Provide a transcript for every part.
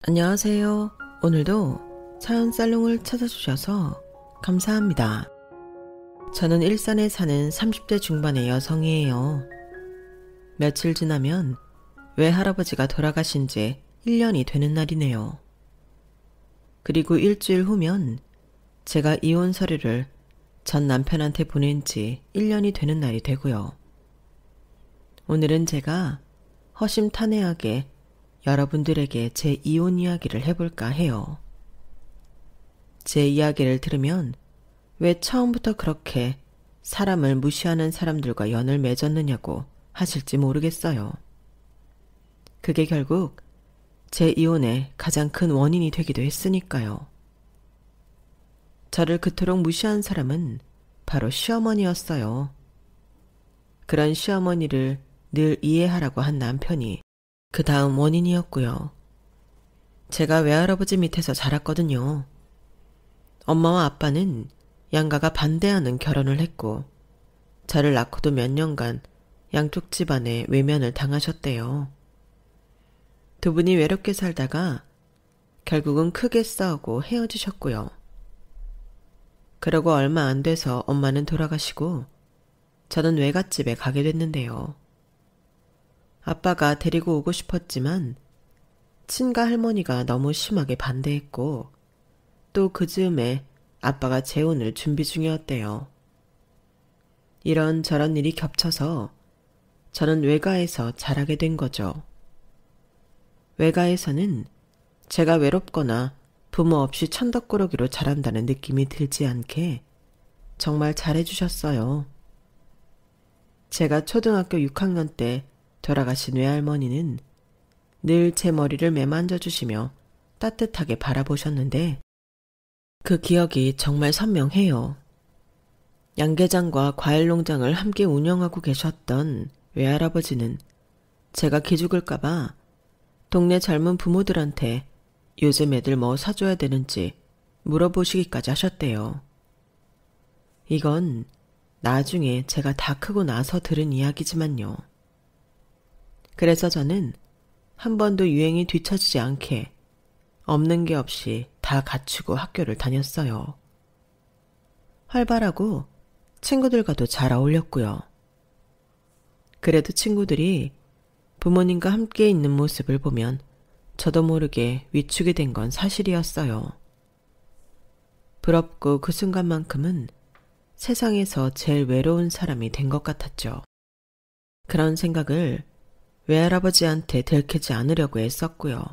안녕하세요. 오늘도 사연 살롱을 찾아주셔서 감사합니다. 저는 일산에 사는 30대 중반의 여성이에요. 며칠 지나면 외할아버지가 돌아가신 지 1년이 되는 날이네요. 그리고 일주일 후면 제가 이혼 서류를 전 남편한테 보낸 지 1년이 되는 날이 되고요. 오늘은 제가 허심탄회하게 여러분들에게 제 이혼 이야기를 해볼까 해요. 제 이야기를 들으면 왜 처음부터 그렇게 사람을 무시하는 사람들과 연을 맺었느냐고 하실지 모르겠어요. 그게 결국 제 이혼의 가장 큰 원인이 되기도 했으니까요. 저를 그토록 무시한 사람은 바로 시어머니였어요. 그런 시어머니를 늘 이해하라고 한 남편이 그 다음 원인이었고요. 제가 외할아버지 밑에서 자랐거든요. 엄마와 아빠는 양가가 반대하는 결혼을 했고 저를 낳고도 몇 년간 양쪽 집안에 외면을 당하셨대요. 두 분이 외롭게 살다가 결국은 크게 싸우고 헤어지셨고요. 그러고 얼마 안 돼서 엄마는 돌아가시고 저는 외갓집에 가게 됐는데요. 아빠가 데리고 오고 싶었지만 친가 할머니가 너무 심하게 반대했고 또 그 즈음에 아빠가 재혼을 준비 중이었대요. 이런저런 일이 겹쳐서 저는 외가에서 자라게 된 거죠. 외가에서는 제가 외롭거나 부모 없이 천덕꾸러기로 자란다는 느낌이 들지 않게 정말 잘해주셨어요. 제가 초등학교 6학년 때 돌아가신 외할머니는 늘 제 머리를 매만져 주시며 따뜻하게 바라보셨는데 그 기억이 정말 선명해요. 양계장과 과일농장을 함께 운영하고 계셨던 외할아버지는 제가 기죽을까봐 동네 젊은 부모들한테 요즘 애들 뭐 사줘야 되는지 물어보시기까지 하셨대요. 이건 나중에 제가 다 크고 나서 들은 이야기지만요. 그래서 저는 한 번도 유행이 뒤처지지 않게 없는 게 없이 다 갖추고 학교를 다녔어요. 활발하고 친구들과도 잘 어울렸고요. 그래도 친구들이 부모님과 함께 있는 모습을 보면 저도 모르게 위축이 된 건 사실이었어요. 부럽고 그 순간만큼은 세상에서 제일 외로운 사람이 된 것 같았죠. 그런 생각을 외할아버지한테 들키지 않으려고 애썼고요.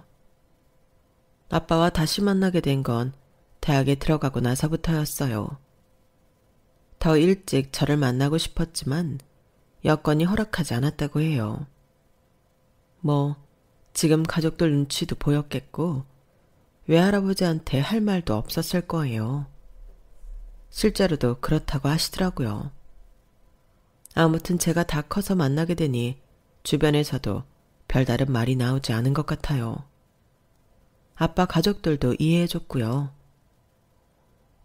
아빠와 다시 만나게 된 건 대학에 들어가고 나서부터였어요. 더 일찍 저를 만나고 싶었지만 여건이 허락하지 않았다고 해요. 지금 가족들 눈치도 보였겠고 외할아버지한테 할 말도 없었을 거예요. 실제로도 그렇다고 하시더라고요. 아무튼 제가 다 커서 만나게 되니 주변에서도 별다른 말이 나오지 않은 것 같아요. 아빠 가족들도 이해해줬고요.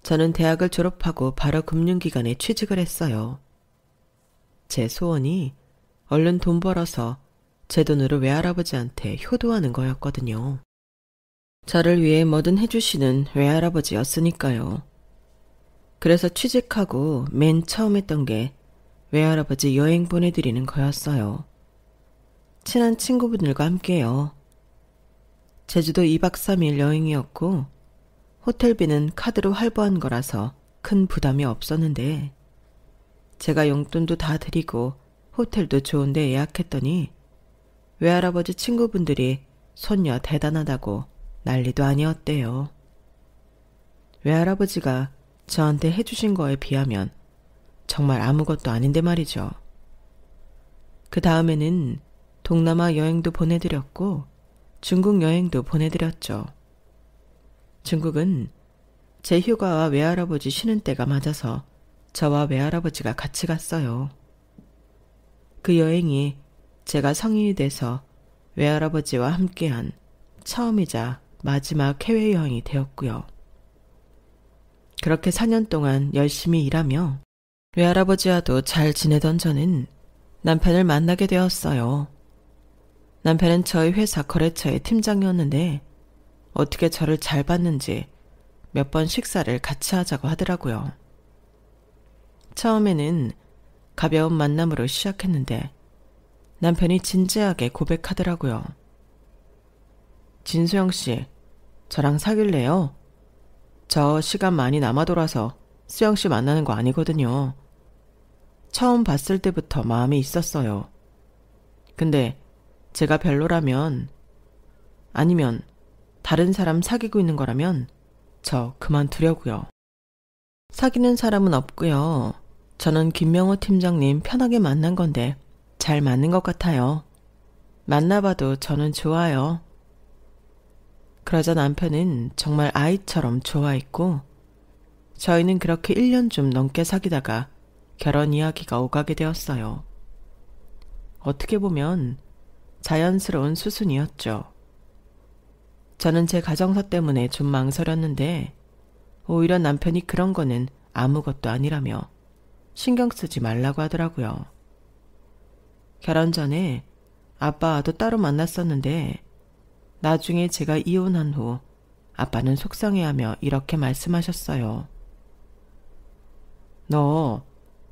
저는 대학을 졸업하고 바로 금융기관에 취직을 했어요. 제 소원이 얼른 돈 벌어서 제 돈으로 외할아버지한테 효도하는 거였거든요. 저를 위해 뭐든 해주시는 외할아버지였으니까요. 그래서 취직하고 맨 처음 했던 게 외할아버지 여행 보내드리는 거였어요. 친한 친구분들과 함께요. 제주도 2박 3일 여행이었고 호텔비는 카드로 할부한 거라서 큰 부담이 없었는데 제가 용돈도 다 드리고 호텔도 좋은데 예약했더니 외할아버지 친구분들이 손녀 대단하다고 난리도 아니었대요. 외할아버지가 저한테 해주신 거에 비하면 정말 아무것도 아닌데 말이죠. 그 다음에는 동남아 여행도 보내드렸고 중국 여행도 보내드렸죠. 중국은 제 휴가와 외할아버지 쉬는 때가 맞아서 저와 외할아버지가 같이 갔어요. 그 여행이 제가 성인이 돼서 외할아버지와 함께한 처음이자 마지막 해외여행이 되었고요. 그렇게 4년 동안 열심히 일하며 외할아버지와도 잘 지내던 저는 남편을 만나게 되었어요. 남편은 저희 회사 거래처의 팀장이었는데 어떻게 저를 잘 봤는지 몇 번 식사를 같이 하자고 하더라고요. 처음에는 가벼운 만남으로 시작했는데 남편이 진지하게 고백하더라고요. 진수영 씨, 저랑 사귈래요? 저 시간 많이 남아 돌아서 수영 씨 만나는 거 아니거든요. 처음 봤을 때부터 마음이 있었어요. 근데 제가 별로라면, 아니면 다른 사람 사귀고 있는 거라면 저 그만두려고요. 사귀는 사람은 없고요. 저는 김명호 팀장님 편하게 만난 건데 잘 맞는 것 같아요. 만나봐도 저는 좋아요. 그러자 남편은 정말 아이처럼 좋아했고 저희는 그렇게 1년 좀 넘게 사귀다가 결혼 이야기가 오가게 되었어요. 어떻게 보면 자연스러운 수순이었죠. 저는 제 가정사 때문에 좀 망설였는데 오히려 남편이 그런 거는 아무것도 아니라며 신경 쓰지 말라고 하더라고요. 결혼 전에 아빠와도 따로 만났었는데 나중에 제가 이혼한 후 아빠는 속상해하며 이렇게 말씀하셨어요. 너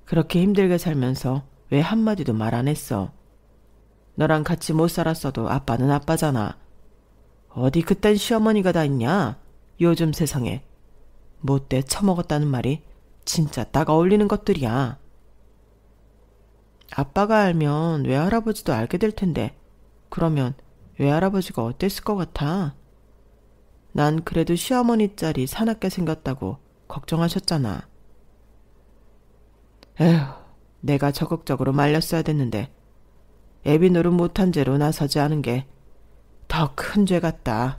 그렇게 힘들게 살면서 왜 한마디도 말 안 했어? 너랑 같이 못 살았어도 아빠는 아빠잖아. 어디 그딴 시어머니가 다 있냐? 요즘 세상에. 못돼 처먹었다는 말이 진짜 딱 어울리는 것들이야. 아빠가 알면 외할아버지도 알게 될 텐데 그러면 외할아버지가 어땠을 것 같아? 난 그래도 시어머니 짤이 사납게 생겼다고 걱정하셨잖아. 에휴, 내가 적극적으로 말렸어야 됐는데 애비 노릇 못한 죄로 나서지 않은 게 더 큰 죄 같다.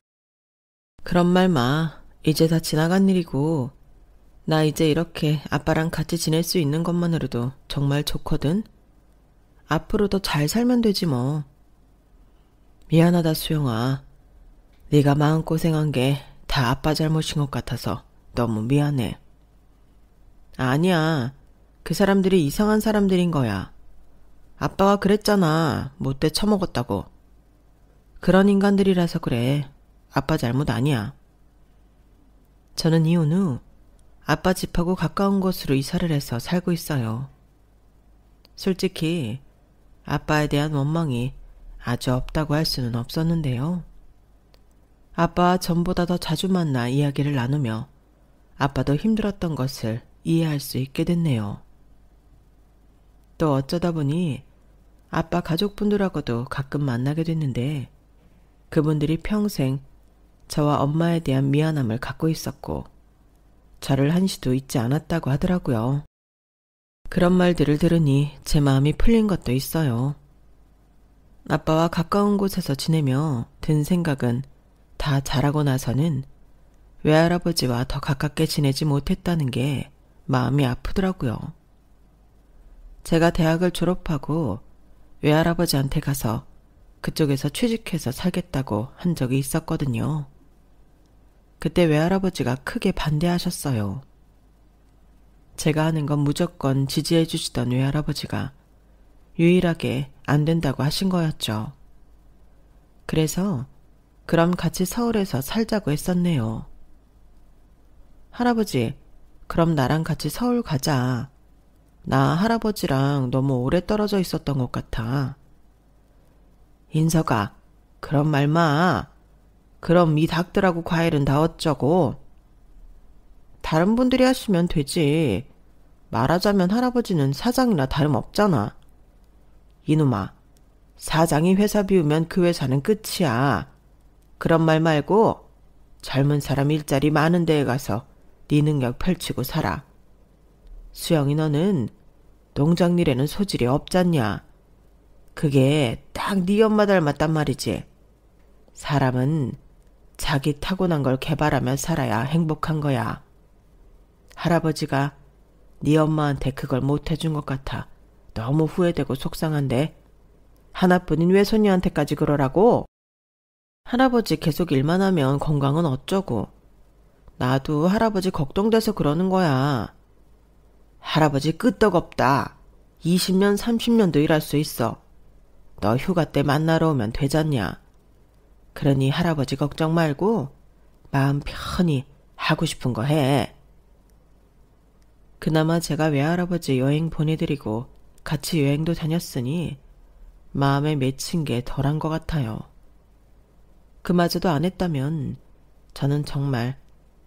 그런 말 마. 이제 다 지나간 일이고 나 이제 이렇게 아빠랑 같이 지낼 수 있는 것만으로도 정말 좋거든. 앞으로 더 잘 살면 되지 뭐. 미안하다 수영아. 네가 마음고생한 게 다 아빠 잘못인 것 같아서 너무 미안해. 아니야. 그 사람들이 이상한 사람들인 거야. 아빠가 그랬잖아. 못돼 처먹었다고. 그런 인간들이라서 그래. 아빠 잘못 아니야. 저는 이혼 후 아빠 집하고 가까운 곳으로 이사를 해서 살고 있어요. 솔직히 아빠에 대한 원망이 아주 없다고 할 수는 없었는데요. 아빠와 전보다 더 자주 만나 이야기를 나누며 아빠도 힘들었던 것을 이해할 수 있게 됐네요. 또 어쩌다 보니 아빠 가족분들하고도 가끔 만나게 됐는데 그분들이 평생 저와 엄마에 대한 미안함을 갖고 있었고 저를 한시도 잊지 않았다고 하더라고요. 그런 말들을 들으니 제 마음이 풀린 것도 있어요. 아빠와 가까운 곳에서 지내며 든 생각은 다 자라고 나서는 외할아버지와 더 가깝게 지내지 못했다는 게 마음이 아프더라고요. 제가 대학을 졸업하고 외할아버지한테 가서 그쪽에서 취직해서 살겠다고 한 적이 있었거든요. 그때 외할아버지가 크게 반대하셨어요. 제가 하는 건 무조건 지지해 주시던 외할아버지가 유일하게 안 된다고 하신 거였죠. 그래서 그럼 같이 서울에서 살자고 했었네요. 할아버지, 그럼 나랑 같이 서울 가자. 나 할아버지랑 너무 오래 떨어져 있었던 것 같아. 인서가, 그런 말 마. 그럼 이 닭들하고 과일은 다 어쩌고. 다른 분들이 하시면 되지. 말하자면 할아버지는 사장이나 다름없잖아. 이놈아, 사장이 회사 비우면 그 회사는 끝이야. 그런 말 말고 젊은 사람 일자리 많은 데에 가서 네 능력 펼치고 살아. 수영이 너는 농장 일에는 소질이 없잖냐. 그게 딱 네 엄마 닮았단 말이지. 사람은 자기 타고난 걸 개발하며 살아야 행복한 거야. 할아버지가 네 엄마한테 그걸 못해준 것 같아 너무 후회되고 속상한데 하나뿐인 외손녀한테까지 그러라고? 할아버지 계속 일만 하면 건강은 어쩌고. 나도 할아버지 걱정돼서 그러는 거야. 할아버지 끄떡없다. 20년 30년도 일할 수 있어. 너 휴가 때 만나러 오면 되잖냐. 그러니 할아버지 걱정 말고 마음 편히 하고 싶은 거 해. 그나마 제가 외할아버지 여행 보내드리고 같이 여행도 다녔으니 마음에 맺힌 게 덜한 것 같아요. 그마저도 안 했다면 저는 정말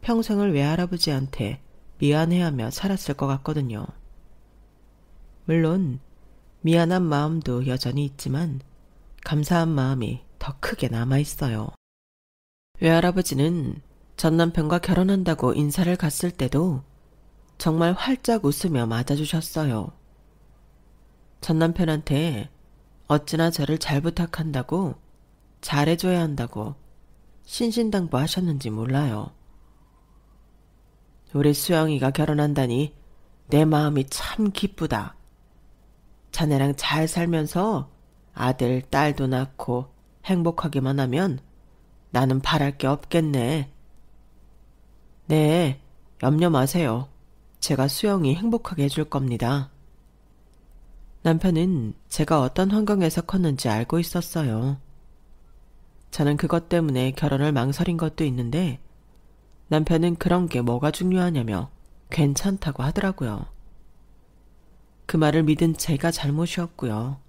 평생을 외할아버지한테 미안해하며 살았을 것 같거든요. 물론 미안한 마음도 여전히 있지만 감사한 마음이 더 크게 남아있어요. 외할아버지는 전 남편과 결혼한다고 인사를 갔을 때도 정말 활짝 웃으며 맞아주셨어요. 전 남편한테 어찌나 저를 잘 부탁한다고, 잘해줘야 한다고 신신당부하셨는지 몰라요. 우리 수영이가 결혼한다니 내 마음이 참 기쁘다. 자네랑 잘 살면서 아들, 딸도 낳고 행복하기만 하면 나는 바랄 게 없겠네. 네, 염려 마세요. 제가 수영이 행복하게 해줄 겁니다. 남편은 제가 어떤 환경에서 컸는지 알고 있었어요. 저는 그것 때문에 결혼을 망설인 것도 있는데 남편은 그런 게 뭐가 중요하냐며 괜찮다고 하더라고요. 그 말을 믿은 제가 잘못이었고요.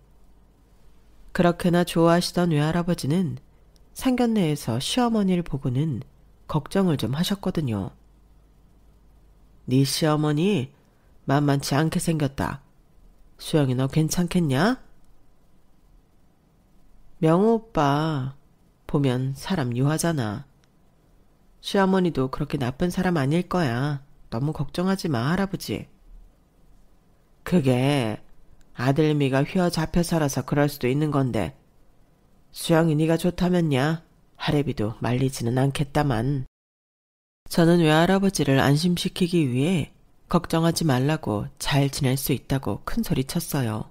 그렇게나 좋아하시던 외할아버지는 상견례에서 시어머니를 보고는 걱정을 좀 하셨거든요. 네 시어머니 만만치 않게 생겼다. 수영이 너 괜찮겠냐? 명호 오빠 보면 사람 유하잖아. 시어머니도 그렇게 나쁜 사람 아닐 거야. 너무 걱정하지 마, 할아버지. 그게 아들미가 휘어잡혀 살아서 그럴 수도 있는 건데 수영이 네가 좋다면야 할애비도 말리지는 않겠다만. 저는 외할아버지를 안심시키기 위해 걱정하지 말라고 잘 지낼 수 있다고 큰 소리 쳤어요.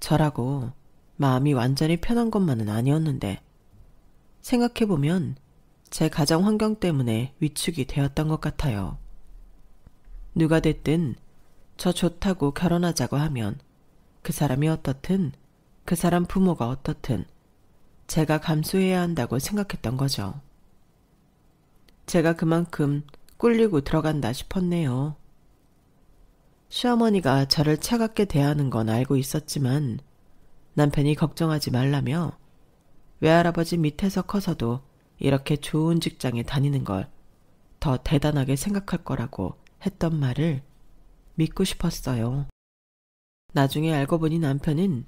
저라고 마음이 완전히 편한 것만은 아니었는데 생각해보면 제 가정 환경 때문에 위축이 되었던 것 같아요. 누가 됐든 저 좋다고 결혼하자고 하면 그 사람이 어떻든 그 사람 부모가 어떻든 제가 감수해야 한다고 생각했던 거죠. 제가 그만큼 꿀리고 들어간다 싶었네요. 시어머니가 저를 차갑게 대하는 건 알고 있었지만 남편이 걱정하지 말라며 외할아버지 밑에서 커서도 이렇게 좋은 직장에 다니는 걸 더 대단하게 생각할 거라고 했던 말을 믿고 싶었어요. 나중에 알고 보니 남편은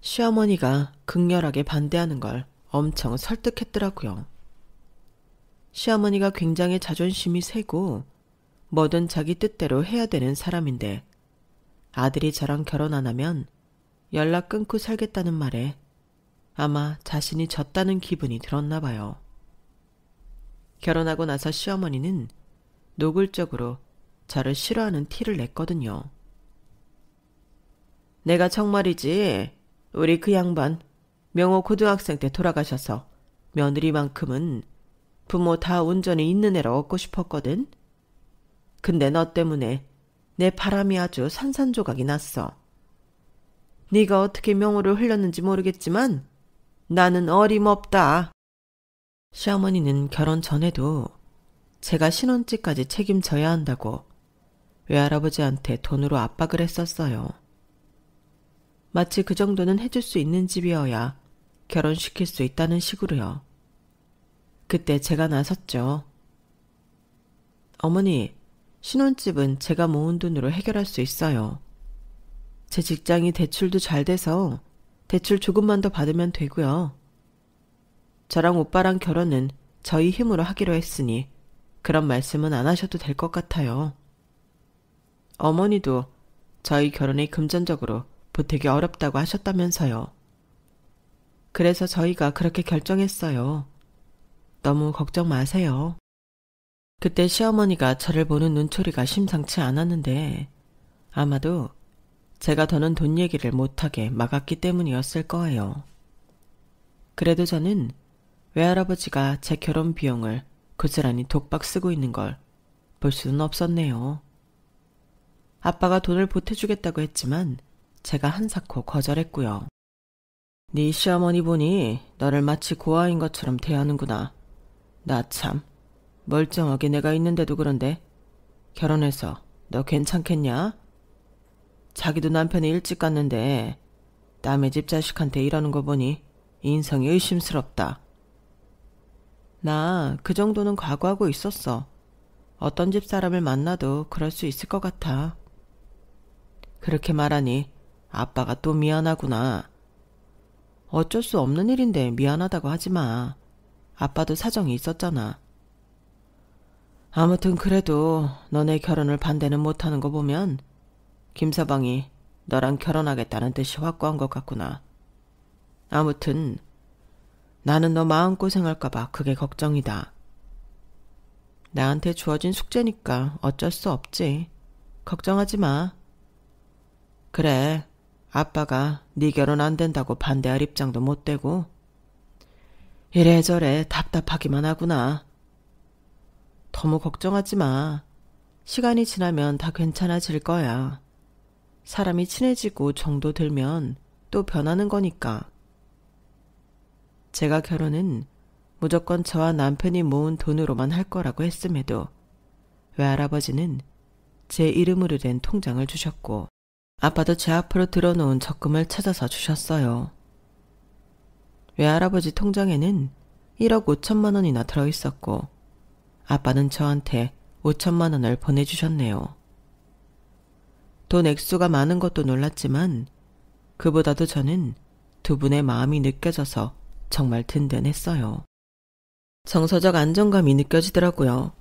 시어머니가 극렬하게 반대하는 걸 엄청 설득했더라고요. 시어머니가 굉장히 자존심이 세고 뭐든 자기 뜻대로 해야 되는 사람인데 아들이 저랑 결혼 안 하면 연락 끊고 살겠다는 말에 아마 자신이 졌다는 기분이 들었나 봐요. 결혼하고 나서 시어머니는 노골적으로 저를 싫어하는 티를 냈거든요. 내가 정말이지 우리 그 양반 명호 고등학생 때 돌아가셔서 며느리만큼은 부모 다 온전히 있는 애로 얻고 싶었거든. 근데 너 때문에 내 바람이 아주 산산조각이 났어. 네가 어떻게 명호를 흘렸는지 모르겠지만 나는 어림없다. 시어머니는 결혼 전에도 제가 신혼집까지 책임져야 한다고 외할아버지한테 돈으로 압박을 했었어요. 마치 그 정도는 해줄 수 있는 집이어야 결혼시킬 수 있다는 식으로요. 그때 제가 나섰죠. 어머니, 신혼집은 제가 모은 돈으로 해결할 수 있어요. 제 직장이 대출도 잘 돼서 대출 조금만 더 받으면 되고요. 저랑 오빠랑 결혼은 저희 힘으로 하기로 했으니 그런 말씀은 안 하셔도 될 것 같아요. 어머니도 저희 결혼이 금전적으로 보태기 어렵다고 하셨다면서요. 그래서 저희가 그렇게 결정했어요. 너무 걱정 마세요. 그때 시어머니가 저를 보는 눈초리가 심상치 않았는데 아마도 제가 더는 돈 얘기를 못하게 막았기 때문이었을 거예요. 그래도 저는 외할아버지가 제 결혼 비용을 고스란히 독박 쓰고 있는 걸 볼 수는 없었네요. 아빠가 돈을 보태주겠다고 했지만 제가 한사코 거절했고요. 네 시어머니 보니 너를 마치 고아인 것처럼 대하는구나. 나 참 멀쩡하게 내가 있는데도 그런데 결혼해서 너 괜찮겠냐? 자기도 남편이 일찍 갔는데 남의 집 자식한테 이러는 거 보니 인성이 의심스럽다. 나 그 정도는 각오하고 있었어. 어떤 집 사람을 만나도 그럴 수 있을 것 같아. 그렇게 말하니 아빠가 또 미안하구나. 어쩔 수 없는 일인데 미안하다고 하지 마. 아빠도 사정이 있었잖아. 아무튼 그래도 너네 결혼을 반대는 못하는 거 보면 김서방이 너랑 결혼하겠다는 뜻이 확고한 것 같구나. 아무튼 나는 너 마음고생할까봐 그게 걱정이다. 나한테 주어진 숙제니까 어쩔 수 없지. 걱정하지 마. 그래, 아빠가 네 결혼 안 된다고 반대할 입장도 못 되고 이래저래 답답하기만 하구나. 너무 걱정하지 마. 시간이 지나면 다 괜찮아질 거야. 사람이 친해지고 정도 들면 또 변하는 거니까. 제가 결혼은 무조건 저와 남편이 모은 돈으로만 할 거라고 했음에도 외할아버지는 제 이름으로 된 통장을 주셨고 아빠도 제 앞으로 들어놓은 적금을 찾아서 주셨어요. 외할아버지 통장에는 1억 5천만 원이나 들어있었고 아빠는 저한테 5천만 원을 보내주셨네요. 돈 액수가 많은 것도 놀랐지만 그보다도 저는 두 분의 마음이 느껴져서 정말 든든했어요. 정서적 안정감이 느껴지더라고요.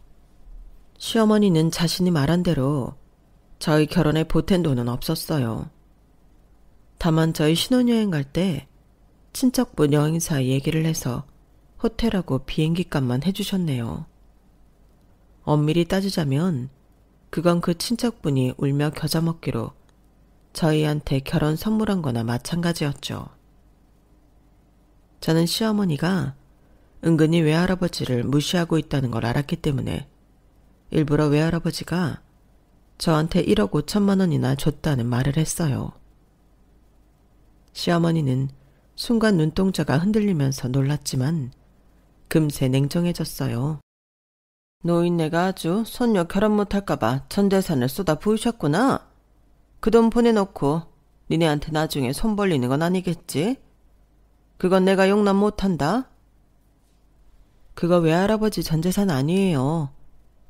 시어머니는 자신이 말한 대로 저희 결혼에 보탠 돈은 없었어요. 다만 저희 신혼여행 갈 때 친척분 여행사 얘기를 해서 호텔하고 비행기값만 해주셨네요. 엄밀히 따지자면 그건 그 친척분이 울며 겨자 먹기로 저희한테 결혼 선물한 거나 마찬가지였죠. 저는 시어머니가 은근히 외할아버지를 무시하고 있다는 걸 알았기 때문에 일부러 외할아버지가 저한테 1억 5천만 원이나 줬다는 말을 했어요. 시어머니는 순간 눈동자가 흔들리면서 놀랐지만 금세 냉정해졌어요. 노인네가 아주 손녀 결혼 못할까봐 전 재산을 쏟아 부으셨구나. 그 돈 보내놓고 니네한테 나중에 손 벌리는 건 아니겠지? 그건 내가 용납 못한다. 그거 외할아버지 전 재산 아니에요.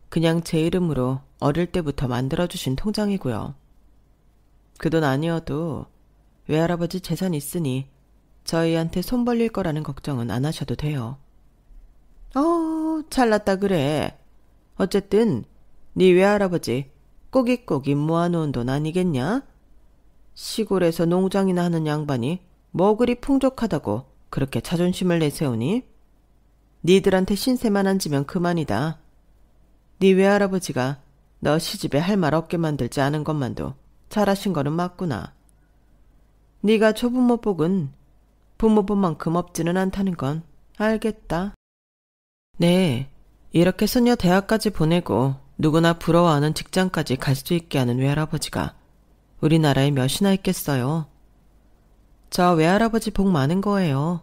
그냥 제 이름으로 어릴 때부터 만들어주신 통장이고요. 그 돈 아니어도 외할아버지 재산 있으니 저희한테 손 벌릴 거라는 걱정은 안 하셔도 돼요. 잘났다 그래. 어쨌든 네 외할아버지 꼬깃꼬깃 모아놓은 돈 아니겠냐? 시골에서 농장이나 하는 양반이 뭐 그리 풍족하다고 그렇게 자존심을 내세우니? 니들한테 신세만 안 지면 그만이다. 네 외할아버지가 너 시집에 할 말 없게 만들지 않은 것만도 잘하신 거는 맞구나. 네가 조부모 복은 부모 복만큼 없지는 않다는 건 알겠다. 네, 이렇게 손녀 대학까지 보내고 누구나 부러워하는 직장까지 갈 수 있게 하는 외할아버지가 우리나라에 몇이나 있겠어요. 저 외할아버지 복 많은 거예요.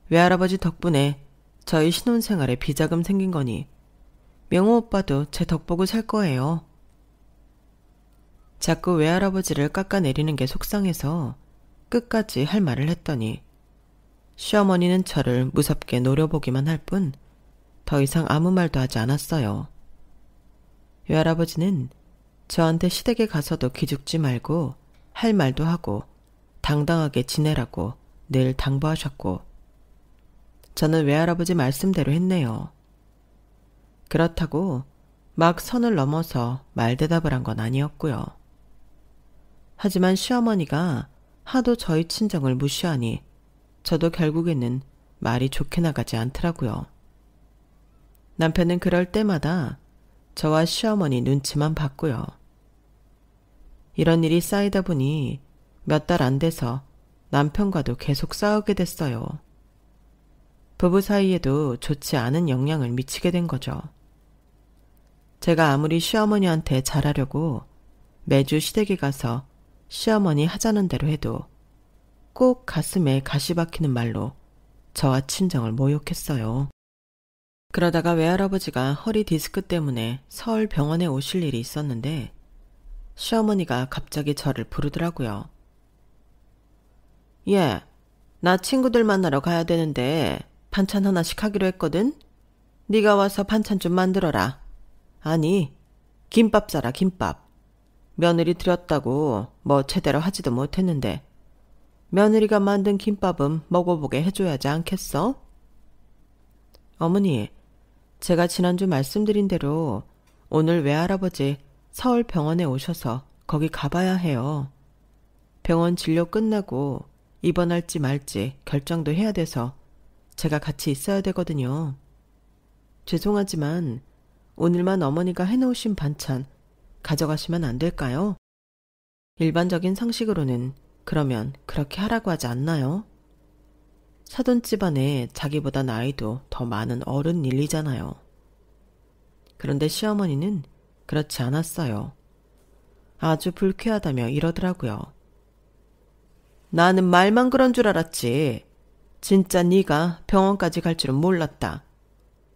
외할아버지 덕분에 저희 신혼생활에 비자금 생긴 거니 명호 오빠도 제 덕복을 살 거예요. 자꾸 외할아버지를 깎아내리는 게 속상해서 끝까지 할 말을 했더니 시어머니는 저를 무섭게 노려보기만 할 뿐 더 이상 아무 말도 하지 않았어요. 외할아버지는 저한테 시댁에 가서도 기죽지 말고 할 말도 하고 당당하게 지내라고 늘 당부하셨고 저는 외할아버지 말씀대로 했네요. 그렇다고 막 선을 넘어서 말대답을 한 건 아니었고요. 하지만 시어머니가 하도 저희 친정을 무시하니 저도 결국에는 말이 좋게 나가지 않더라고요. 남편은 그럴 때마다 저와 시어머니 눈치만 봤고요. 이런 일이 쌓이다 보니 몇 달 안 돼서 남편과도 계속 싸우게 됐어요. 부부 사이에도 좋지 않은 영향을 미치게 된 거죠. 제가 아무리 시어머니한테 잘하려고 매주 시댁에 가서 시어머니 하자는 대로 해도 꼭 가슴에 가시 박히는 말로 저와 친정을 모욕했어요. 그러다가 외할아버지가 허리 디스크 때문에 서울 병원에 오실 일이 있었는데 시어머니가 갑자기 저를 부르더라고요. 예, 나 친구들 만나러 가야 되는데 반찬 하나씩 하기로 했거든? 네가 와서 반찬 좀 만들어라. 아니, 김밥 싸라, 김밥. 며느리 들였다고 뭐 제대로 하지도 못했는데 며느리가 만든 김밥은 먹어보게 해줘야지 않겠어? 어머니, 제가 지난주 말씀드린 대로 오늘 외할아버지 서울 병원에 오셔서 거기 가봐야 해요. 병원 진료 끝나고 입원할지 말지 결정도 해야 돼서 제가 같이 있어야 되거든요. 죄송하지만 오늘만 어머니가 해놓으신 반찬 가져가시면 안 될까요? 일반적인 상식으로는 그러면 그렇게 하라고 하지 않나요? 사돈 집안에 자기보다 나이도 더 많은 어른 일이잖아요. 그런데 시어머니는 그렇지 않았어요. 아주 불쾌하다며 이러더라고요. 나는 말만 그런 줄 알았지. 진짜 네가 병원까지 갈 줄은 몰랐다.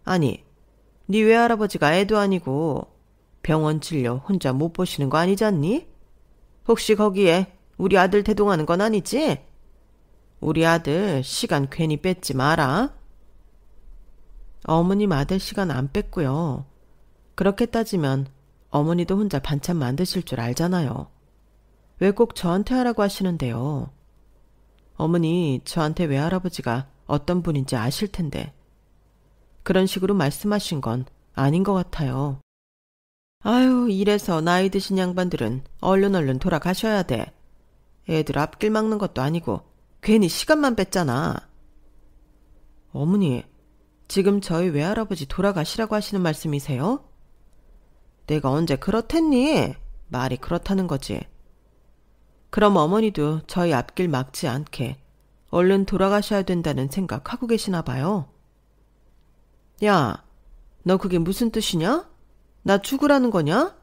아니, 네 외할아버지가 애도 아니고 병원 진료 혼자 못 보시는 거 아니잖니? 혹시 거기에 우리 아들 대동하는 건 아니지? 우리 아들 시간 괜히 뺏지 마라. 어머님 아들 시간 안 뺐고요. 그렇게 따지면 어머니도 혼자 반찬 만드실 줄 알잖아요. 왜 꼭 저한테 하라고 하시는데요? 어머니, 저한테 외할아버지가 어떤 분인지 아실 텐데 그런 식으로 말씀하신 건 아닌 것 같아요. 아유, 이래서 나이 드신 양반들은 얼른 돌아가셔야 돼. 애들 앞길 막는 것도 아니고 괜히 시간만 뺐잖아. 어머니, 지금 저희 외할아버지 돌아가시라고 하시는 말씀이세요? 내가 언제 그렇댔니? 말이 그렇다는 거지. 그럼 어머니도 저희 앞길 막지 않게 얼른 돌아가셔야 된다는 생각하고 계시나 봐요. 야, 너 그게 무슨 뜻이냐? 나 죽으라는 거냐?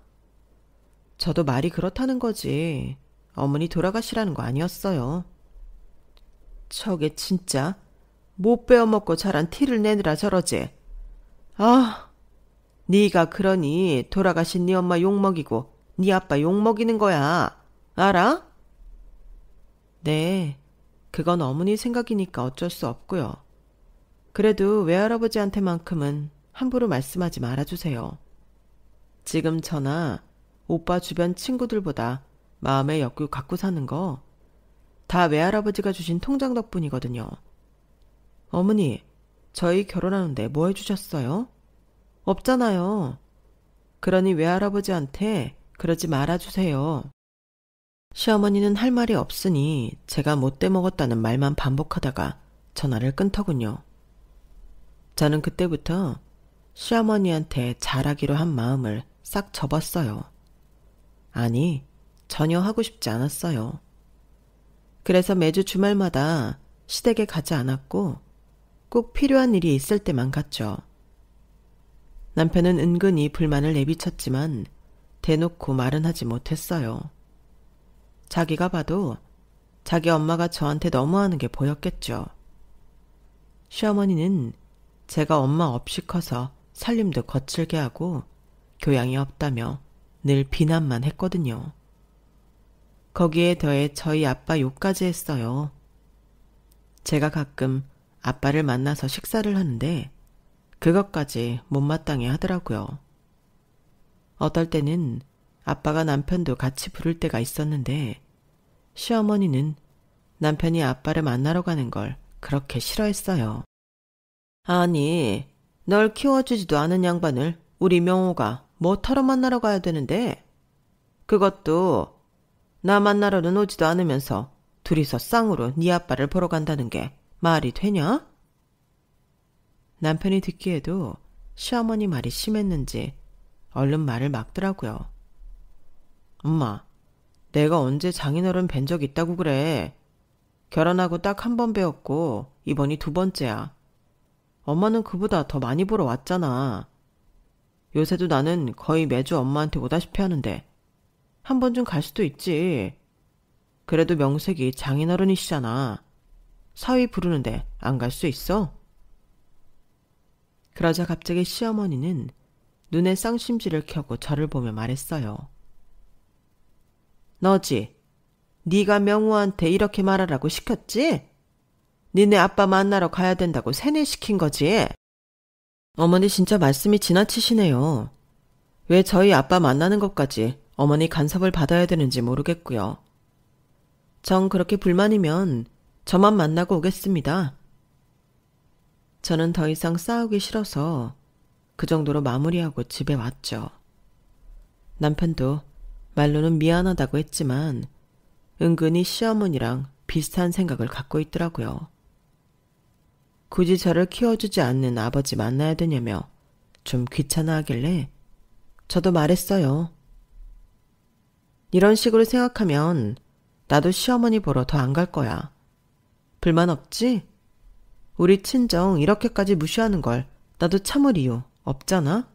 저도 말이 그렇다는 거지. 어머니 돌아가시라는 거 아니었어요. 저게 진짜 못 베어먹고 자란 티를 내느라 저러지. 아, 네가 그러니 돌아가신 네 엄마 욕먹이고 네 아빠 욕먹이는 거야. 알아? 네, 그건 어머니 생각이니까 어쩔 수 없고요. 그래도 외할아버지한테만큼은 함부로 말씀하지 말아주세요. 지금 저나 오빠 주변 친구들보다 마음의 여유 갖고 사는 거 다 외할아버지가 주신 통장 덕분이거든요. 어머니, 저희 결혼하는데 뭐 해주셨어요? 없잖아요. 그러니 외할아버지한테 그러지 말아주세요. 시어머니는 할 말이 없으니 제가 못돼 먹었다는 말만 반복하다가 전화를 끊더군요. 저는 그때부터 시어머니한테 잘하기로 한 마음을 싹 접었어요. 아니, 전혀 하고 싶지 않았어요. 그래서 매주 주말마다 시댁에 가지 않았고 꼭 필요한 일이 있을 때만 갔죠. 남편은 은근히 불만을 내비쳤지만 대놓고 말은 하지 못했어요. 자기가 봐도 자기 엄마가 저한테 너무하는 게 보였겠죠. 시어머니는 제가 엄마 없이 커서 살림도 거칠게 하고 교양이 없다며 늘 비난만 했거든요. 거기에 더해 저희 아빠 욕까지 했어요. 제가 가끔 아빠를 만나서 식사를 하는데 그것까지 못마땅해 하더라고요. 어떨 때는 아빠가 남편도 같이 부를 때가 있었는데 시어머니는 남편이 아빠를 만나러 가는 걸 그렇게 싫어했어요. 아니, 널 키워주지도 않은 양반을 우리 명호가 뭐 타러 만나러 가야 되는데? 그것도 나 만나러는 오지도 않으면서 둘이서 쌍으로 네 아빠를 보러 간다는 게 말이 되냐? 남편이 듣기에도 시어머니 말이 심했는지 얼른 말을 막더라고요. 엄마, 내가 언제 장인어른 뵌 적 있다고 그래. 결혼하고 딱 한 번 배웠고 이번이 두 번째야. 엄마는 그보다 더 많이 보러 왔잖아. 요새도 나는 거의 매주 엄마한테 오다시피 하는데 한 번쯤 갈 수도 있지. 그래도 명색이 장인어른이시잖아. 사위 부르는데 안 갈 수 있어? 그러자 갑자기 시어머니는 눈에 쌍심지를 켜고 저를 보며 말했어요. 너지? 네가 명우한테 이렇게 말하라고 시켰지? 니네 아빠 만나러 가야 된다고 세뇌시킨 거지? 어머니 진짜 말씀이 지나치시네요. 왜 저희 아빠 만나는 것까지 어머니 간섭을 받아야 되는지 모르겠고요. 정 그렇게 불만이면 저만 만나고 오겠습니다. 저는 더 이상 싸우기 싫어서 그 정도로 마무리하고 집에 왔죠. 남편도 말로는 미안하다고 했지만 은근히 시어머니랑 비슷한 생각을 갖고 있더라고요. 굳이 저를 키워주지 않는 아버지 만나야 되냐며 좀 귀찮아하길래 저도 말했어요. 이런 식으로 생각하면 나도 시어머니 보러 더 안 갈 거야. 불만 없지? 우리 친정 이렇게까지 무시하는 걸 나도 참을 이유 없잖아?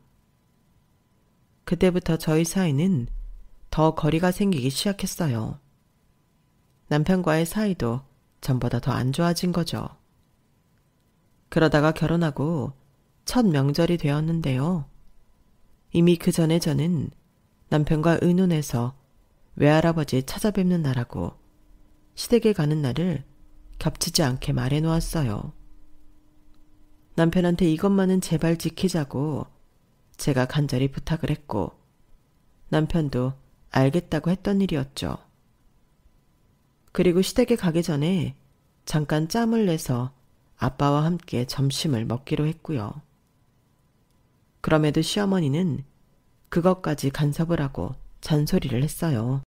그때부터 저희 사이는 더 거리가 생기기 시작했어요. 남편과의 사이도 전보다 더 안 좋아진 거죠. 그러다가 결혼하고 첫 명절이 되었는데요. 이미 그 전에 저는 남편과 의논해서 외할아버지 찾아뵙는 날하고 시댁에 가는 날을 겹치지 않게 말해놓았어요. 남편한테 이것만은 제발 지키자고 제가 간절히 부탁을 했고 남편도 알겠다고 했던 일이었죠. 그리고 시댁에 가기 전에 잠깐 짬을 내서 아빠와 함께 점심을 먹기로 했고요. 그럼에도 시어머니는 그것까지 간섭을 하고 잔소리를 했어요.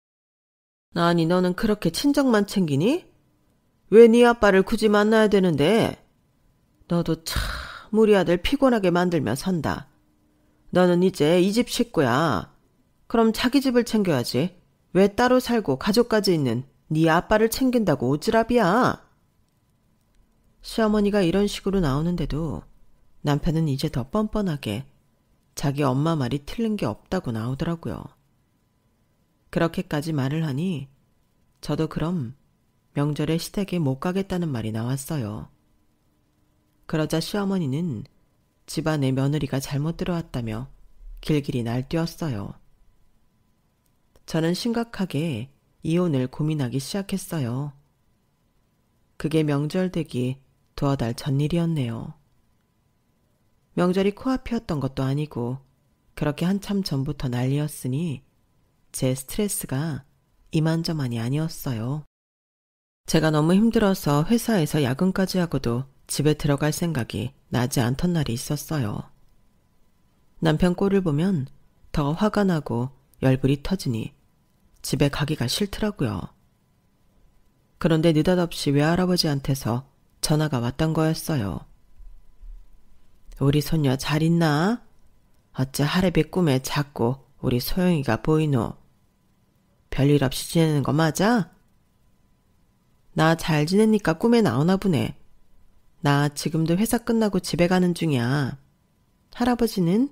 아니 너는 그렇게 친정만 챙기니? 왜 네 아빠를 굳이 만나야 되는데? 너도 참 우리 아들 피곤하게 만들며 산다. 너는 이제 이 집 식구야. 그럼 자기 집을 챙겨야지. 왜 따로 살고 가족까지 있는 네 아빠를 챙긴다고 오지랖이야. 시어머니가 이런 식으로 나오는데도 남편은 이제 더 뻔뻔하게 자기 엄마 말이 틀린 게 없다고 나오더라고요. 그렇게까지 말을 하니 저도 그럼 명절에 시댁에 못 가겠다는 말이 나왔어요. 그러자 시어머니는 집안에 며느리가 잘못 들어왔다며 길길이 날뛰었어요. 저는 심각하게 이혼을 고민하기 시작했어요. 그게 명절 되기 두어 달 전 일이었네요. 명절이 코앞이었던 것도 아니고 그렇게 한참 전부터 난리였으니 제 스트레스가 이만저만이 아니었어요. 제가 너무 힘들어서 회사에서 야근까지 하고도 집에 들어갈 생각이 나지 않던 날이 있었어요. 남편 꼴을 보면 더 화가 나고 열불이 터지니 집에 가기가 싫더라고요. 그런데 느닷없이 외할아버지한테서 전화가 왔던 거였어요. 우리 손녀 잘 있나? 어째 하레비 꿈에 자꾸 우리 소영이가 보이노? 별일 없이 지내는 거 맞아? 나 잘 지내니까 꿈에 나오나 보네. 나 지금도 회사 끝나고 집에 가는 중이야. 할아버지는?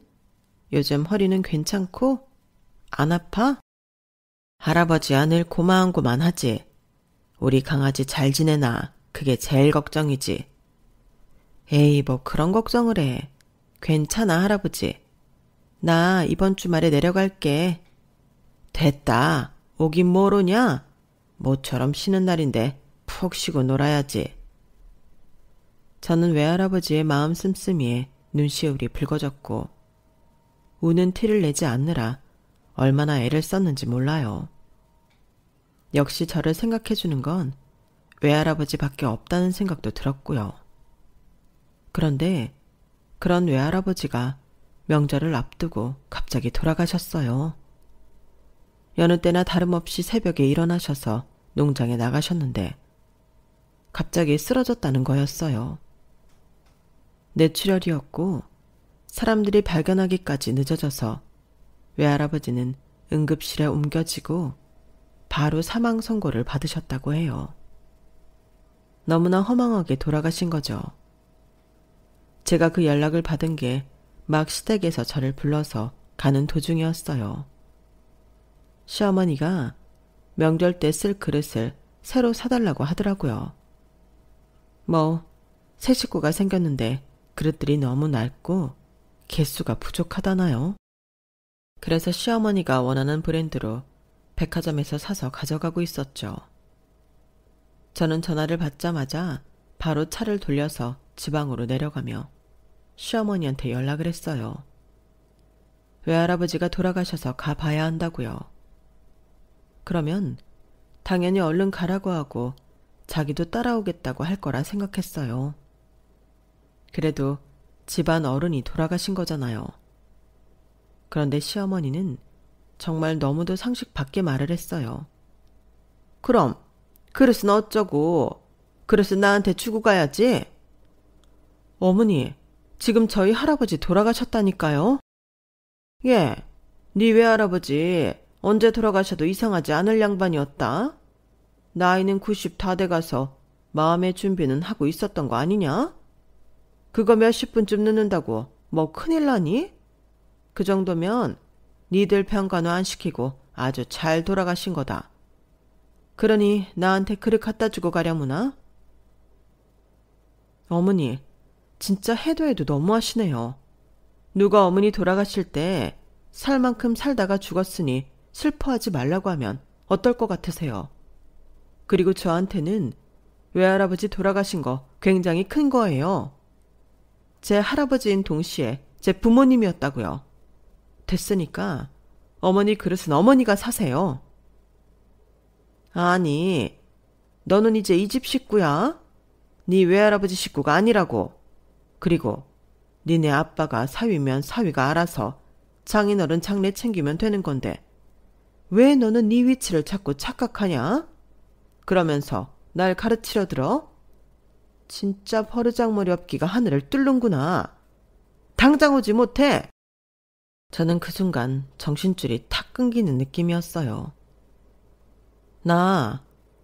요즘 허리는 괜찮고? 안 아파? 할아버지야 늘 고마운고만 하지. 우리 강아지 잘 지내나? 그게 제일 걱정이지. 에이 뭐 그런 걱정을 해. 괜찮아 할아버지. 나 이번 주말에 내려갈게. 됐다. 오긴 뭘 오냐? 모처럼 쉬는 날인데 푹 쉬고 놀아야지. 저는 외할아버지의 마음 씀씀이에 눈시울이 붉어졌고 우는 티를 내지 않느라 얼마나 애를 썼는지 몰라요. 역시 저를 생각해주는 건 외할아버지밖에 없다는 생각도 들었고요. 그런데 그런 외할아버지가 명절을 앞두고 갑자기 돌아가셨어요. 여느 때나 다름없이 새벽에 일어나셔서 농장에 나가셨는데 갑자기 쓰러졌다는 거였어요. 뇌출혈이었고 사람들이 발견하기까지 늦어져서 외할아버지는 응급실에 옮겨지고 바로 사망 선고를 받으셨다고 해요. 너무나 허망하게 돌아가신 거죠. 제가 그 연락을 받은 게 막 시댁에서 저를 불러서 가는 도중이었어요. 시어머니가 명절 때 쓸 그릇을 새로 사달라고 하더라고요. 뭐 새 식구가 생겼는데 그릇들이 너무 낡고 개수가 부족하다나요? 그래서 시어머니가 원하는 브랜드로 백화점에서 사서 가져가고 있었죠. 저는 전화를 받자마자 바로 차를 돌려서 지방으로 내려가며 시어머니한테 연락을 했어요. 외할아버지가 돌아가셔서 가봐야 한다고요. 그러면 당연히 얼른 가라고 하고 자기도 따라오겠다고 할 거라 생각했어요. 그래도 집안 어른이 돌아가신 거잖아요. 그런데 시어머니는 정말 너무도 상식 밖의 말을 했어요. 그럼 그릇은 어쩌고? 그릇은 나한테 주고 가야지. 어머니, 지금 저희 할아버지 돌아가셨다니까요. 예, 네 외할아버지 언제 돌아가셔도 이상하지 않을 양반이었다. 나이는 90 다 돼가서 마음의 준비는 하고 있었던 거 아니냐? 그거 몇십 분쯤 늦는다고 뭐 큰일 나니? 그 정도면 니들 평간호 안 시키고 아주 잘 돌아가신 거다. 그러니 나한테 그릇 갖다 주고 가려무나? 어머니, 진짜 해도 해도 너무하시네요. 누가 어머니 돌아가실 때 살 만큼 살다가 죽었으니 슬퍼하지 말라고 하면 어떨 것 같으세요? 그리고 저한테는 외할아버지 돌아가신 거 굉장히 큰 거예요. 제 할아버지인 동시에 제 부모님이었다고요. 됐으니까 어머니 그릇은 어머니가 사세요. 아니, 너는 이제 이 집 식구야? 네 외할아버지 식구가 아니라고. 그리고 니네 아빠가 사위면 사위가 알아서 장인어른 장례 챙기면 되는 건데 왜 너는 네 위치를 자꾸 착각하냐? 그러면서 날 가르치려 들어? 진짜 버르장머리 없기가 하늘을 뚫는구나. 당장 오지 못해. 저는 그 순간 정신줄이 탁 끊기는 느낌이었어요. 나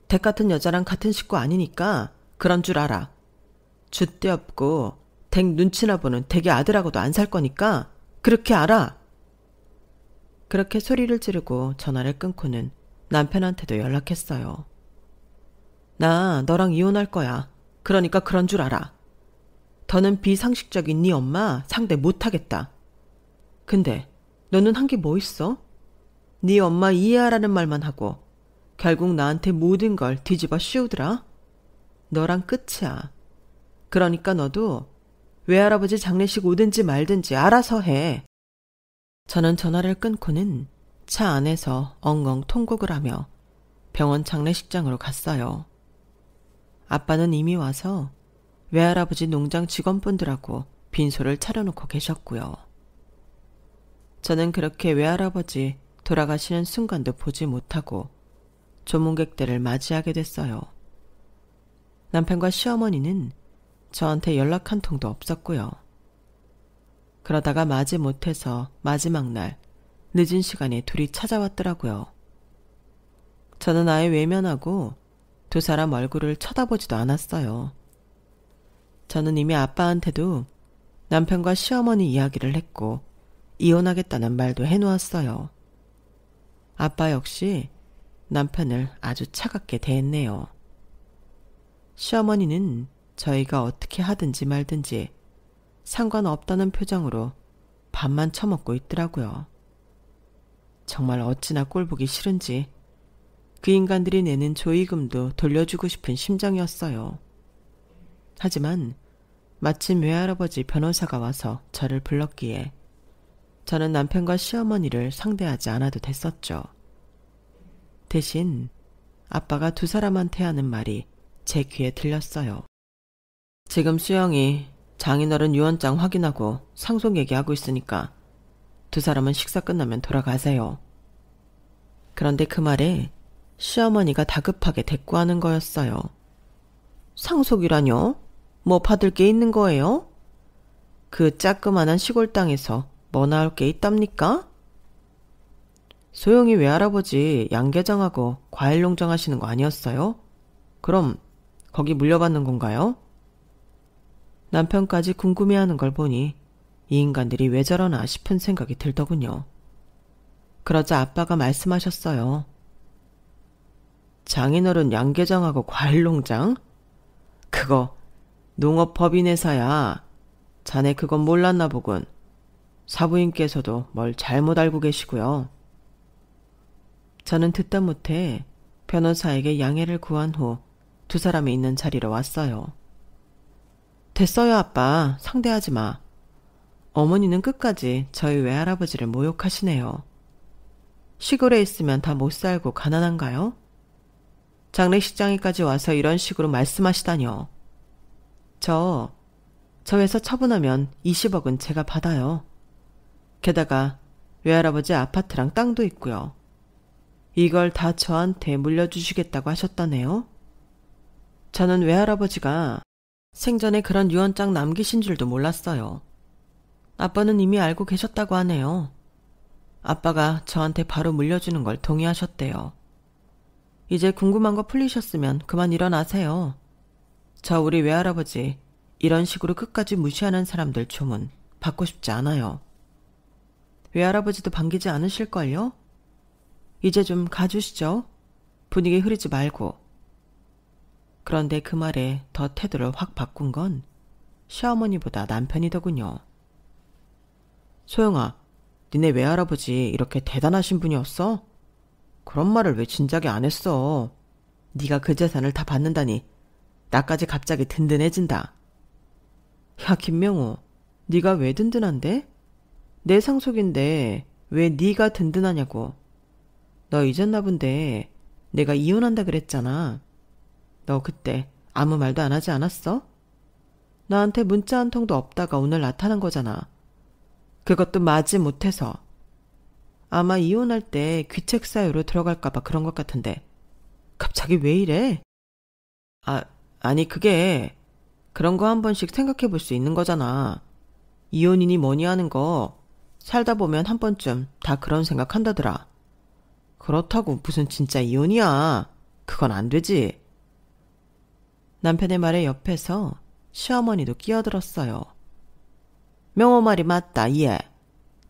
댁 같은 여자랑 같은 식구 아니니까 그런 줄 알아. 줏대 없고 댁 눈치나 보는 댁의 아들하고도 안 살 거니까 그렇게 알아. 그렇게 소리를 지르고 전화를 끊고는 남편한테도 연락했어요. 나 너랑 이혼할 거야. 그러니까 그런 줄 알아. 더는 비상식적인 네 엄마 상대 못하겠다. 근데 너는 한 게 뭐 있어? 네 엄마 이해하라는 말만 하고 결국 나한테 모든 걸 뒤집어 씌우더라. 너랑 끝이야. 그러니까 너도 외할아버지 장례식 오든지 말든지 알아서 해. 저는 전화를 끊고는 차 안에서 엉엉 통곡을 하며 병원 장례식장으로 갔어요. 아빠는 이미 와서 외할아버지 농장 직원분들하고 빈소를 차려놓고 계셨고요. 저는 그렇게 외할아버지 돌아가시는 순간도 보지 못하고 조문객들을 맞이하게 됐어요. 남편과 시어머니는 저한테 연락 한 통도 없었고요. 그러다가 마지 못해서 마지막 날 늦은 시간에 둘이 찾아왔더라고요. 저는 아예 외면하고 두 사람 얼굴을 쳐다보지도 않았어요. 저는 이미 아빠한테도 남편과 시어머니 이야기를 했고 이혼하겠다는 말도 해놓았어요. 아빠 역시 남편을 아주 차갑게 대했네요. 시어머니는 저희가 어떻게 하든지 말든지 상관없다는 표정으로 밥만 처먹고 있더라고요. 정말 어찌나 꼴보기 싫은지 그 인간들이 내는 조의금도 돌려주고 싶은 심정이었어요. 하지만 마침 외할아버지 변호사가 와서 저를 불렀기에 저는 남편과 시어머니를 상대하지 않아도 됐었죠. 대신 아빠가 두 사람한테 하는 말이 제 귀에 들렸어요. 지금 수영이 장인어른 유언장 확인하고 상속 얘기하고 있으니까 두 사람은 식사 끝나면 돌아가세요. 그런데 그 말에 시어머니가 다급하게 대꾸하는 거였어요. 상속이라뇨? 뭐 받을 게 있는 거예요? 그 짜끄만한 시골 땅에서 뭐 나올 게 있답니까? 소영이 외할아버지 양계장하고 과일농장 하시는 거 아니었어요? 그럼 거기 물려받는 건가요? 남편까지 궁금해하는 걸 보니 이 인간들이 왜 저러나 싶은 생각이 들더군요. 그러자 아빠가 말씀하셨어요. 장인어른 양계장하고 과일농장? 그거 농업법인회사야. 자네 그건 몰랐나 보군. 사부인께서도 뭘 잘못 알고 계시고요. 저는 듣다 못해 변호사에게 양해를 구한 후 두 사람이 있는 자리로 왔어요. 됐어요, 아빠. 상대하지 마. 어머니는 끝까지 저희 외할아버지를 모욕하시네요. 시골에 있으면 다 못 살고 가난한가요? 장례식장에까지 와서 이런 식으로 말씀하시다니요. 저 회사 처분하면 20억은 제가 받아요. 게다가 외할아버지 아파트랑 땅도 있고요. 이걸 다 저한테 물려주시겠다고 하셨다네요. 저는 외할아버지가 생전에 그런 유언장 남기신 줄도 몰랐어요. 아빠는 이미 알고 계셨다고 하네요. 아빠가 저한테 바로 물려주는 걸 동의하셨대요. 이제 궁금한 거 풀리셨으면 그만 일어나세요. 저 우리 외할아버지 이런 식으로 끝까지 무시하는 사람들 조문 받고 싶지 않아요. 외할아버지도 반기지 않으실걸요? 이제 좀 가주시죠. 분위기 흐리지 말고. 그런데 그 말에 더 태도를 확 바꾼 건 시어머니보다 남편이더군요. 소영아, 니네 외할아버지 이렇게 대단하신 분이었어? 그런 말을 왜 진작에 안 했어? 네가 그 재산을 다 받는다니 나까지 갑자기 든든해진다. 야, 김명호, 네가 왜 든든한데? 내 상속인데 왜 네가 든든하냐고. 너 잊었나 본데 내가 이혼한다 그랬잖아. 너 그때 아무 말도 안 하지 않았어? 나한테 문자 한 통도 없다가 오늘 나타난 거잖아. 그것도 마지 못해서. 아마 이혼할 때 귀책 사유로 들어갈까봐 그런 것 같은데 갑자기 왜 이래? 아니 그게 그런 거 한 번씩 생각해 볼 수 있는 거잖아. 이혼이니 뭐니 하는 거 살다 보면 한 번쯤 다 그런 생각 한다더라. 그렇다고 무슨 진짜 이혼이야. 그건 안 되지. 남편의 말에 옆에서 시어머니도 끼어들었어요. 명호 말이 맞다, 얘.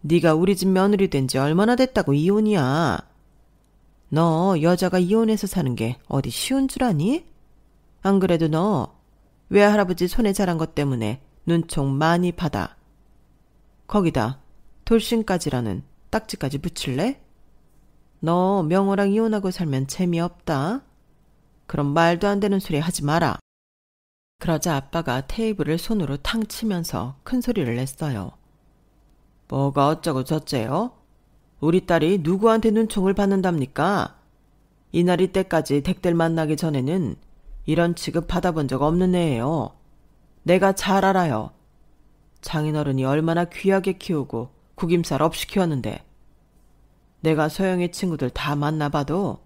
네가 우리 집 며느리 된 지 얼마나 됐다고 이혼이야. 너 여자가 이혼해서 사는 게 어디 쉬운 줄 아니? 안 그래도 너 외할아버지 손에 자란 것 때문에 눈총 많이 받아. 거기다 돌싱까지라는 딱지까지 붙일래? 너 명호랑 이혼하고 살면 재미없다. 그럼 말도 안 되는 소리 하지 마라. 그러자 아빠가 테이블을 손으로 탕 치면서 큰 소리를 냈어요. 뭐가 어쩌고 저쩌요? 우리 딸이 누구한테 눈총을 받는답니까? 이날이 때까지 댁들 만나기 전에는 이런 취급 받아본 적 없는 애예요. 내가 잘 알아요. 장인어른이 얼마나 귀하게 키우고 구김살 없이 키웠는데. 내가 소영이 친구들 다 만나봐도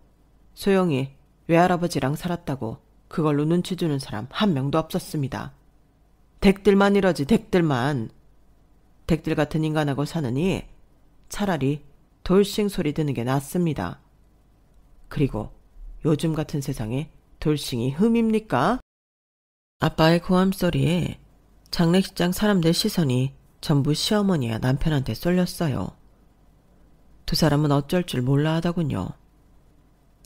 소영이 외할아버지랑 살았다고 그걸로 눈치 주는 사람 한 명도 없었습니다. 댁들만 이러지, 댁들만. 댁들 같은 인간하고 사느니 차라리 돌싱 소리 듣는 게 낫습니다. 그리고 요즘 같은 세상에 돌싱이 흠입니까? 아빠의 고함 소리에 장례식장 사람들 시선이 전부 시어머니와 남편한테 쏠렸어요. 두 사람은 어쩔 줄 몰라 하더군요.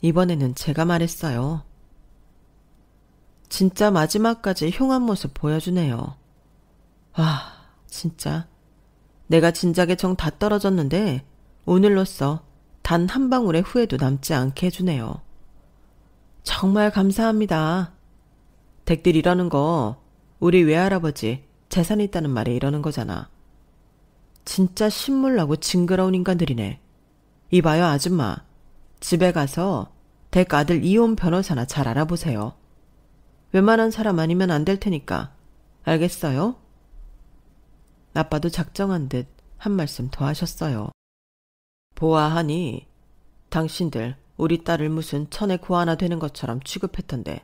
이번에는 제가 말했어요. 진짜 마지막까지 흉한 모습 보여주네요. 와, 진짜. 내가 진작에 정 다 떨어졌는데 오늘로써 단 한 방울의 후회도 남지 않게 해주네요. 정말 감사합니다. 댁들 이러는 거 우리 외할아버지 재산 있다는 말에 이러는 거잖아. 진짜 신물나고 징그러운 인간들이네. 이봐요 아줌마. 집에 가서 댁 아들 이혼 변호사나 잘 알아보세요. 웬만한 사람 아니면 안 될 테니까. 알겠어요? 아빠도 작정한 듯 한 말씀 더 하셨어요. 보아하니 당신들 우리 딸을 무슨 천의 고 하나 되는 것처럼 취급했던데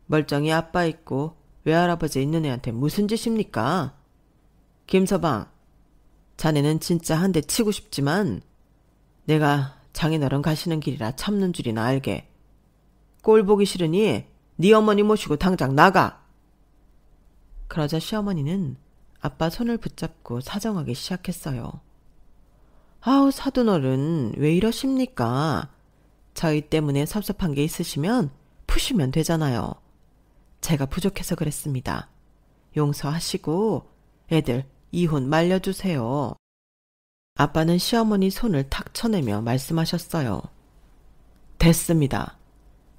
멀쩡히 아빠 있고 외할아버지 있는 애한테 무슨 짓입니까? 김서방, 자네는 진짜 한 대 치고 싶지만 내가 장인어른 가시는 길이라 참는 줄이나 알게. 꼴 보기 싫으니 네 어머니 모시고 당장 나가. 그러자 시어머니는 아빠 손을 붙잡고 사정하기 시작했어요. 아우 사돈어른 왜 이러십니까? 저희 때문에 섭섭한 게 있으시면 푸시면 되잖아요. 제가 부족해서 그랬습니다. 용서하시고 애들 이혼 말려주세요. 아빠는 시어머니 손을 탁 쳐내며 말씀하셨어요. 됐습니다.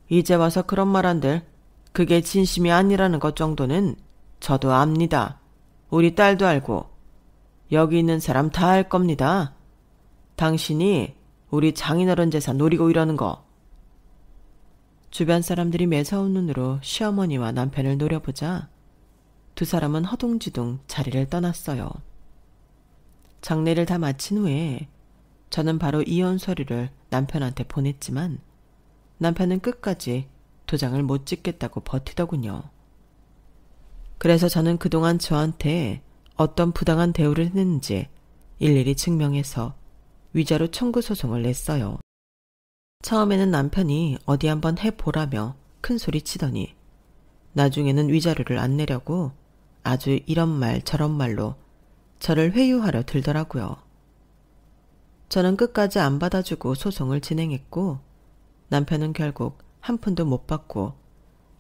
이제 와서 그런 말 한들 그게 진심이 아니라는 것 정도는 저도 압니다. 우리 딸도 알고 여기 있는 사람 다 알 겁니다. 당신이 우리 장인어른 재산 노리고 이러는 거. 주변 사람들이 매서운 눈으로 시어머니와 남편을 노려보자 두 사람은 허둥지둥 자리를 떠났어요. 장례를 다 마친 후에 저는 바로 이혼 서류를 남편한테 보냈지만 남편은 끝까지 도장을 못 찍겠다고 버티더군요. 그래서 저는 그동안 저한테 어떤 부당한 대우를 했는지 일일이 증명해서 위자료 청구 소송을 냈어요. 처음에는 남편이 어디 한번 해보라며 큰 소리 치더니 나중에는 위자료를 안 내려고 아주 이런 말 저런 말로 저를 회유하려 들더라고요. 저는 끝까지 안 받아주고 소송을 진행했고 남편은 결국 한 푼도 못 받고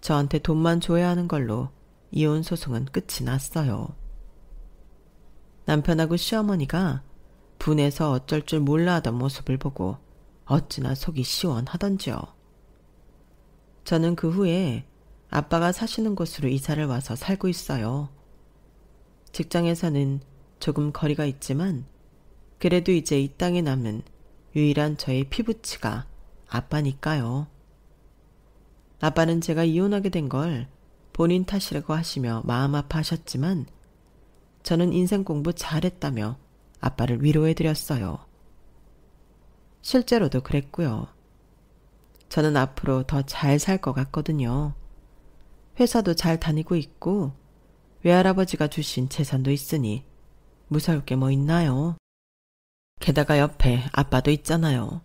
저한테 돈만 줘야 하는 걸로 이혼 소송은 끝이 났어요. 남편하고 시어머니가 분해서 어쩔 줄 몰라 하던 모습을 보고 어찌나 속이 시원하던지요. 저는 그 후에 아빠가 사시는 곳으로 이사를 와서 살고 있어요. 직장에서는 조금 거리가 있지만 그래도 이제 이 땅에 남은 유일한 저의 피부치가 아빠니까요. 아빠는 제가 이혼하게 된 걸 본인 탓이라고 하시며 마음 아파하셨지만 저는 인생 공부 잘했다며 아빠를 위로해드렸어요. 실제로도 그랬고요. 저는 앞으로 더 잘 살 것 같거든요. 회사도 잘 다니고 있고 외할아버지가 주신 재산도 있으니 무서울 게 뭐 있나요? 게다가 옆에 아빠도 있잖아요.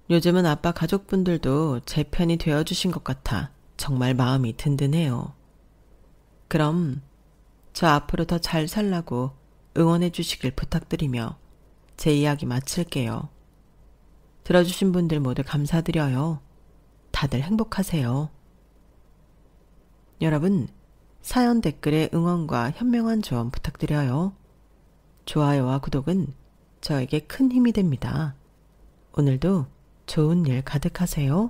요즘은 아빠 가족분들도 제 편이 되어주신 것 같아 정말 마음이 든든해요. 그럼 저 앞으로 더 잘 살라고 응원해 주시길 부탁드리며 제 이야기 마칠게요. 들어주신 분들 모두 감사드려요. 다들 행복하세요. 여러분, 사연 댓글에 응원과 현명한 조언 부탁드려요. 좋아요와 구독은 저에게 큰 힘이 됩니다. 오늘도 좋은 일 가득하세요.